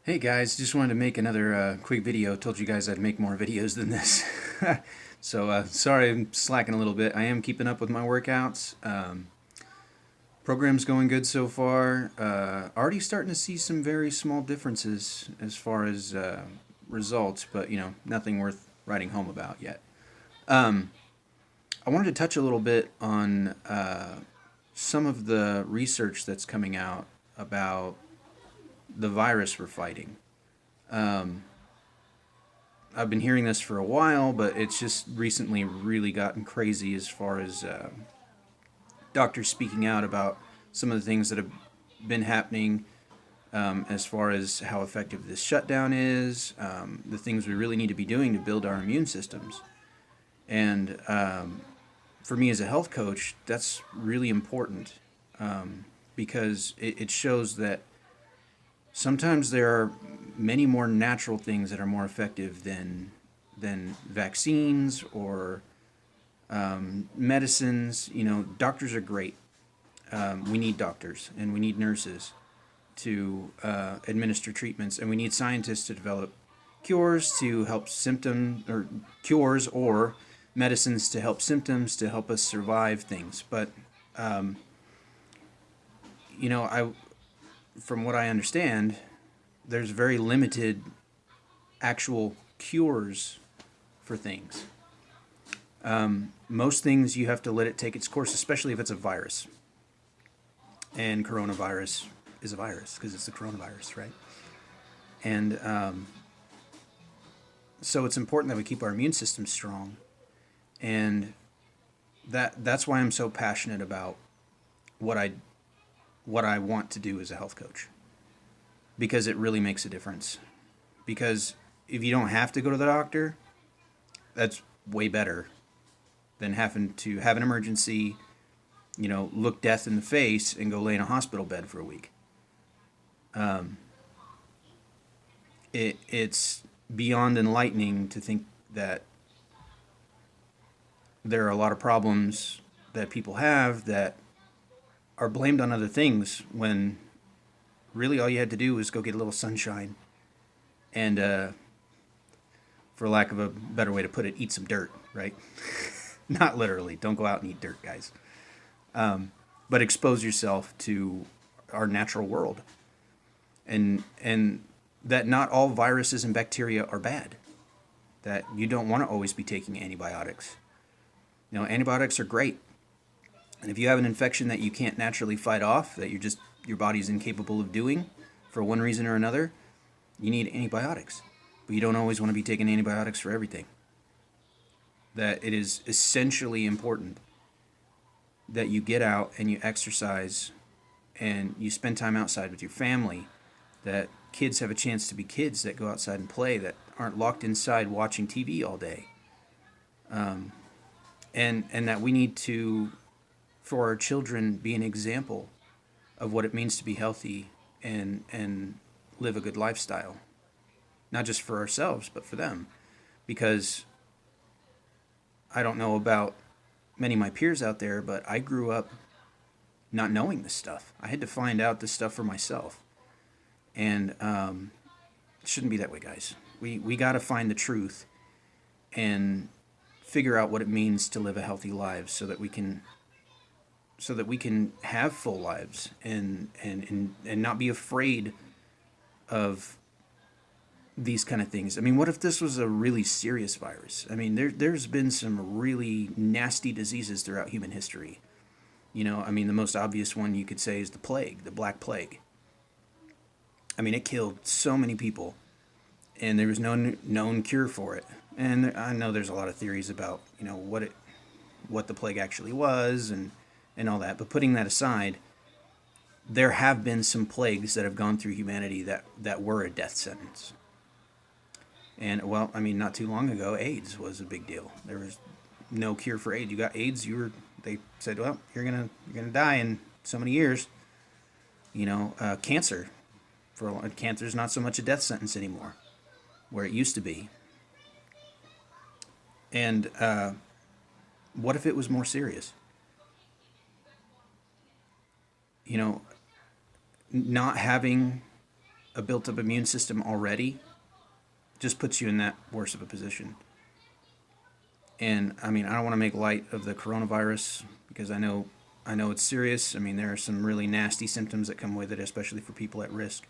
Hey guys, just wanted to make another quick video. Told you guys I'd make more videos than this. Sorry I'm slacking a little bit. I am keeping up with my workouts. Program's going good so far. Already starting to see some very small differences as far as results, but nothing worth writing home about yet. Um, I wanted to touch a little bit on some of the research that's coming out about the virus we're fighting. Um, I've been hearing this for a while, but it's just recently really gotten crazy as far as doctors speaking out about some of the things that have been happening, as far as how effective this shutdown is, the things we really need to be doing to build our immune systems. And for me as a health coach, that's really important, because it shows that sometimes there are many more natural things that are more effective than vaccines or medicines. Doctors are great. We need doctors and we need nurses to administer treatments, and we need scientists to develop cures to help symptom or cures or medicines to help symptoms to help us survive things. But um, I from what I understand, there's very limited actual cures for things. Most things you have to let it take its course, especially if it's a virus. And coronavirus is a virus because it's the coronavirus, right? And so it's important that we keep our immune system strong. And that's why I'm so passionate about what I what I want to do as a health coach, because it really makes a difference. Because if you don't have to go to the doctor, that's way better than having to have an emergency, look death in the face and go lay in a hospital bed for a week. Um, it's beyond enlightening to think that there are a lot of problems that people have that are blamed on other things when really all you had to do was go get a little sunshine and, for lack of a better way to put it, eat some dirt, right? Not literally. Don't go out and eat dirt, guys. But expose yourself to our natural world, and that not all viruses and bacteria are bad. That you don't want to always be taking antibiotics. Antibiotics are great, and if you have an infection that you can't naturally fight off, that your body's incapable of doing for one reason or another, you need antibiotics. But you don't always want to be taking antibiotics for everything. That it is essentially important that you get out and you exercise and you spend time outside with your family, that kids have a chance to be kids, that go outside and play, that aren't locked inside watching TV all day. And that we need to, for our children, be an example of what it means to be healthy and live a good lifestyle, not just for ourselves but for them. Because I don't know about many of my peers out there, but I grew up not knowing this stuff. I had to find out this stuff for myself. And it shouldn't be that way, guys. We got to find the truth and figure out what it means to live a healthy life, so that we can have full lives and not be afraid of these kind of things. I mean, what if this was a really serious virus? I mean, there's been some really nasty diseases throughout human history. I mean, the most obvious one you could say is the plague, the Black Plague. I mean, it killed so many people, and there was no known cure for it. And I know there's a lot of theories about what the plague actually was and all that. But putting that aside, there have been some plagues that have gone through humanity that were a death sentence. And well, I mean, not too long ago, AIDS was a big deal. There was no cure for AIDS. You got AIDS, they said, well, you're gonna die in so many years. Cancer, cancer's not so much a death sentence anymore, where it used to be. And what if it was more serious? You know, not having a built-up immune system already just puts you in that worse of a position. And I mean, I don't want to make light of the coronavirus because I know it's serious. I mean, there are some really nasty symptoms that come with it, especially for people at risk.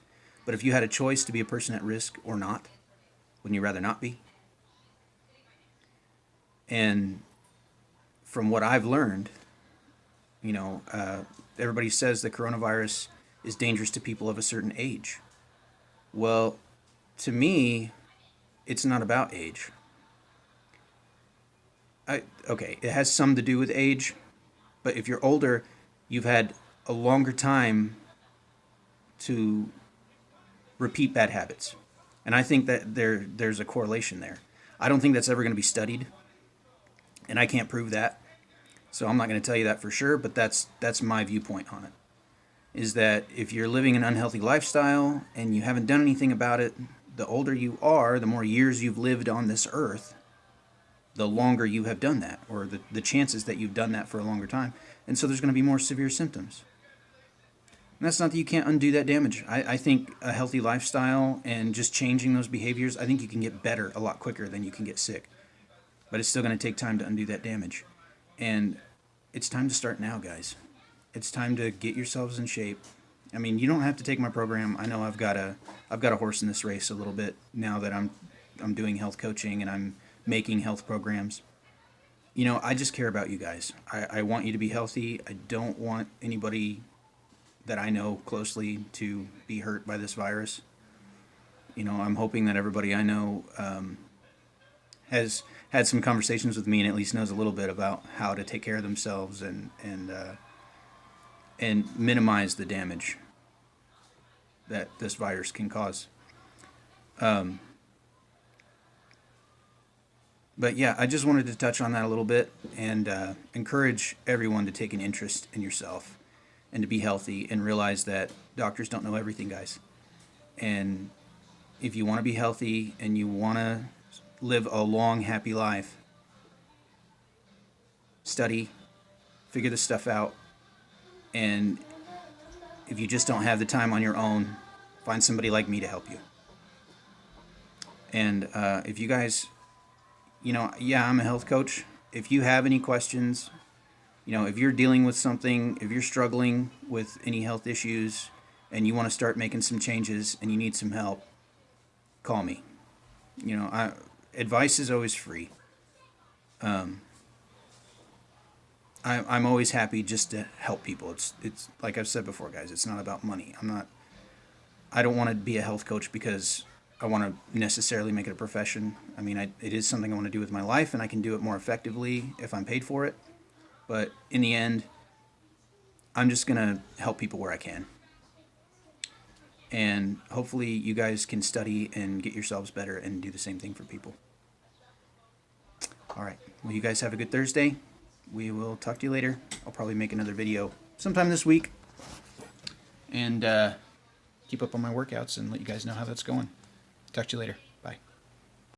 But if you had a choice to be a person at risk or not, wouldn't you rather not be? And from what I've learned, everybody says the coronavirus is dangerous to people of a certain age. Well, to me, it's not about age. Okay, it has some to do with age, but if you're older, you've had a longer time to repeat bad habits. And I think that there's a correlation there. I don't think that's ever going to be studied, and I can't prove that. So I'm not going to tell you that for sure, but that's my viewpoint on it. Is that if you're living an unhealthy lifestyle and you haven't done anything about it, the older you are, the more years you've lived on this earth, the longer you have done that, or the chances that you've done that for a longer time. And so there's going to be more severe symptoms. And that's not that you can't undo that damage. I think a healthy lifestyle and just changing those behaviors, I think you can get better a lot quicker than you can get sick. But it's still going to take time to undo that damage. And it's time to start now, guys. It's time to get yourselves in shape. I mean, you don't have to take my program. I know I've got a horse in this race a little bit now that I'm doing health coaching and I'm making health programs. I just care about you guys. I want you to be healthy. I don't want anybody that I know closely to be hurt by this virus. I'm hoping that everybody I know has had some conversations with me and at least knows a little bit about how to take care of themselves and minimize the damage that this virus can cause. But yeah, I just wanted to touch on that a little bit and encourage everyone to take an interest in yourself and to be healthy and realize that doctors don't know everything, guys. And if you want to be healthy and you want to live a long, happy life, study, figure this stuff out, and if you just don't have the time on your own, find somebody like me to help you. And if you guys, yeah, I'm a health coach. If you have any questions, if you're dealing with something, if you're struggling with any health issues and you want to start making some changes and you need some help, call me. Advice is always free. I'm always happy just to help people. It's like I've said before, guys, it's not about money. I don't want to be a health coach because I want to necessarily make it a profession. I mean, it is something I want to do with my life, and I can do it more effectively if I'm paid for it. But in the end, I'm just going to help people where I can. And hopefully you guys can study and get yourselves better and do the same thing for people. All right. Well, you guys have a good Thursday. We will talk to you later. I'll probably make another video sometime this week. And keep up on my workouts and let you guys know how that's going. Talk to you later.